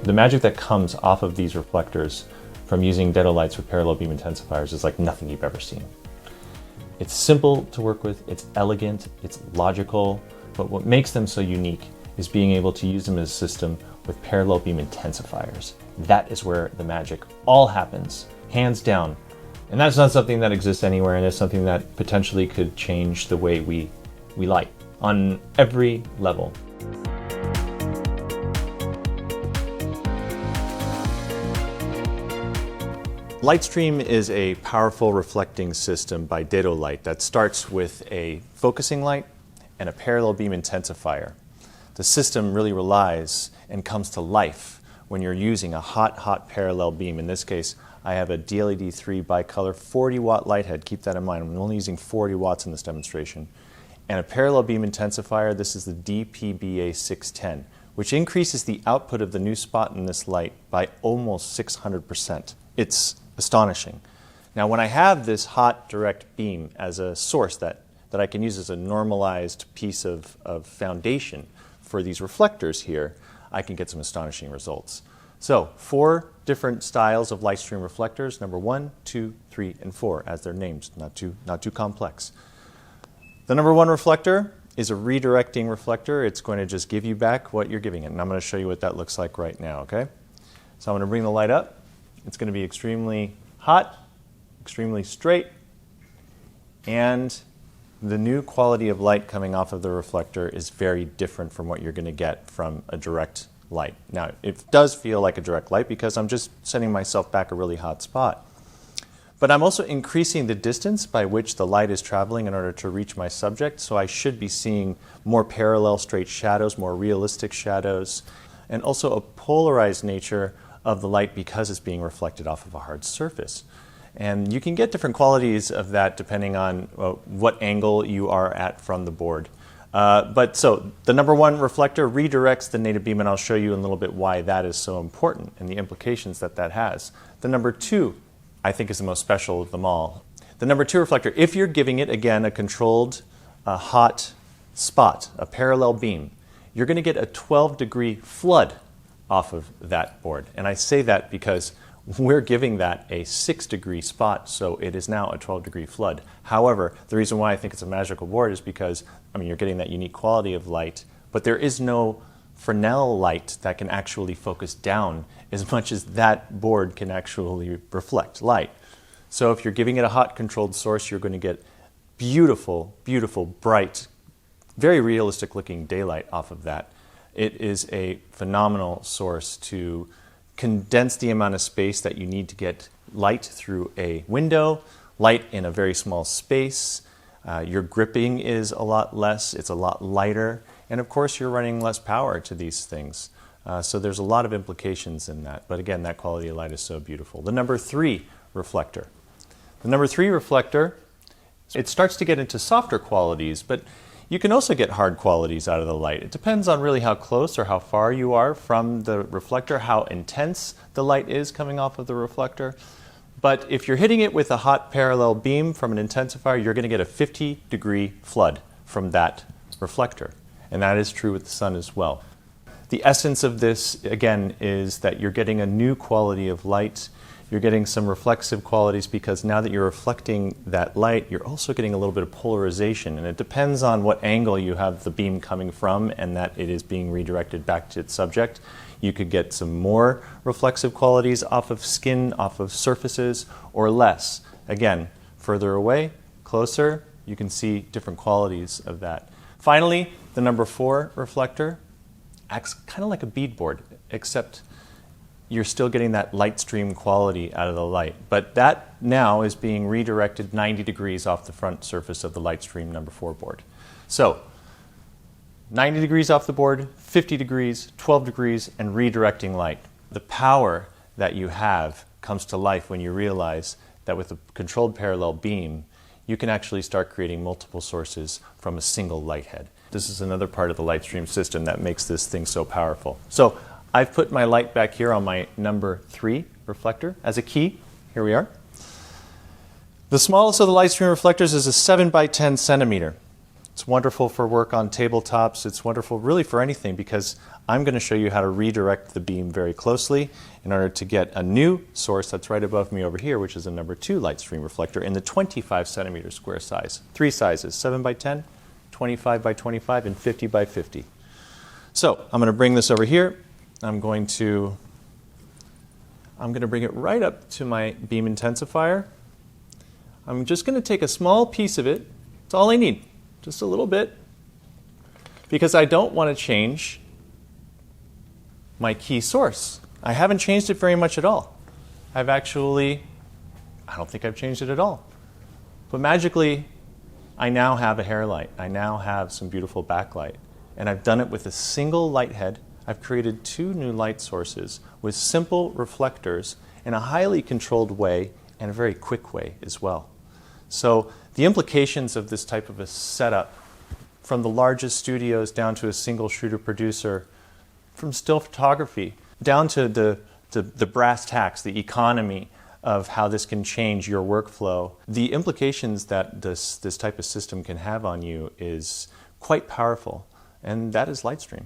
The magic that comes off of these reflectors from using Dedolights with parallel beam intensifiers is like nothing you've ever seen. It's simple to work with, it's elegant, it's logical, but what makes them so unique is being able to use them as a system with parallel beam intensifiers. That is where the magic all happens, hands down. And that's not something that exists anywhere, and it's something that potentially could change the way we light on every level. Lightstream is a powerful reflecting system by Dedolight that starts with a focusing light and a parallel beam intensifier. The system really relies and comes to life when you're using a hot parallel beam. In this case, I have a DLED3 bicolor 40-watt light head. Keep that in mind. I'm only using 40 watts in this demonstration. And a parallel beam intensifier, this is the DPBA610, which increases the output of the new spot in this light by almost 600%. It's astonishing. Now, when I have this hot direct beam as a source that I can use as a normalized piece of foundation for these reflectors here, I can get some astonishing results. So, 4 different styles of Lightstream reflectors, number 1, 2, 3, and 4, as they're named, not too complex. The number 1 reflector is a redirecting reflector. It's going to just give you back what you're giving it, and I'm going to show you what that looks like right now, okay? So I'm going to bring the light up. It's going to be extremely hot, extremely straight, and the new quality of light coming off of the reflector is very different from what you're going to get from a direct light. Now, it does feel like a direct light because I'm just sending myself back a really hot spot. But I'm also increasing the distance by which the light is traveling in order to reach my subject, so I should be seeing more parallel straight shadows, more realistic shadows, and also a polarized nature of the light because it's being reflected off of a hard surface. And you can get different qualities of that depending on what angle you are at from the board. So the number 1 reflector redirects the native beam, and I'll show you in a little bit why that is so important and the implications that has. The number 2, I think, is the most special of them all. The number 2 reflector, if you're giving it, again, a controlled hot spot, a parallel beam, you're going to get a 12-degree flood off of that board. And I say that because we're giving that a 6-degree spot, so it is now a 12-degree flood. However, the reason why I think it's a magical board is because, you're getting that unique quality of light, but there is no Fresnel light that can actually focus down as much as that board can actually reflect light. So if you're giving it a hot controlled source, you're going to get beautiful, beautiful, bright, very realistic looking daylight off of that. It is a phenomenal source to condense the amount of space that you need to get light through a window, light in a very small space. Your gripping is a lot less, it's a lot lighter, and of course you're running less power to these things. So there's a lot of implications in that, but again, that quality of light is so beautiful. The number 3 reflector. The number 3 reflector, it starts to get into softer qualities, but you can also get hard qualities out of the light. It depends on really how close or how far you are from the reflector, how intense the light is coming off of the reflector. But if you're hitting it with a hot parallel beam from an intensifier, you're going to get a 50-degree flood from that reflector. And that is true with the sun as well. The essence of this, again, is that you're getting a new quality of light. You're getting some reflexive qualities because now that you're reflecting that light, you're also getting a little bit of polarization. And it depends on what angle you have the beam coming from and that it is being redirected back to its subject. You could get some more reflexive qualities off of skin, off of surfaces, or less. Again, further away, closer, you can see different qualities of that. Finally, the number 4 reflector acts kind of like a beadboard, except you're still getting that light stream quality out of the light. But that now is being redirected 90 degrees off the front surface of the Lightstream number 4 board. So 90 degrees off the board, 50 degrees, 12 degrees, and redirecting light. The power that you have comes to life when you realize that with a controlled parallel beam, you can actually start creating multiple sources from a single light head. This is another part of the Lightstream system that makes this thing so powerful. So I've put my light back here on my number 3 reflector as a key. Here we are. The smallest of the Lightstream reflectors is a 7 by 10 centimeter. It's wonderful for work on tabletops. It's wonderful really for anything because I'm going to show you how to redirect the beam very closely in order to get a new source that's right above me over here, which is a number 2 light stream reflector in the 25 centimeter square size. 3 sizes, 7 by 10, 25 by 25, and 50 by 50. So I'm going to bring this over here. I'm going to bring it right up to my beam intensifier. I'm just going to take a small piece of it. That's all I need. Just a little bit, because I don't want to change my key source. I haven't changed it very much at all. I don't think I've changed it at all. But magically, I now have a hair light. I now have some beautiful backlight. And I've done it with a single light head. I've created 2 new light sources with simple reflectors in a highly controlled way and a very quick way as well. So the implications of this type of a setup, from the largest studios down to a single shooter producer, from still photography down to the brass tacks, the economy of how this can change your workflow, the implications that this type of system can have on you is quite powerful, and that is Lightstream.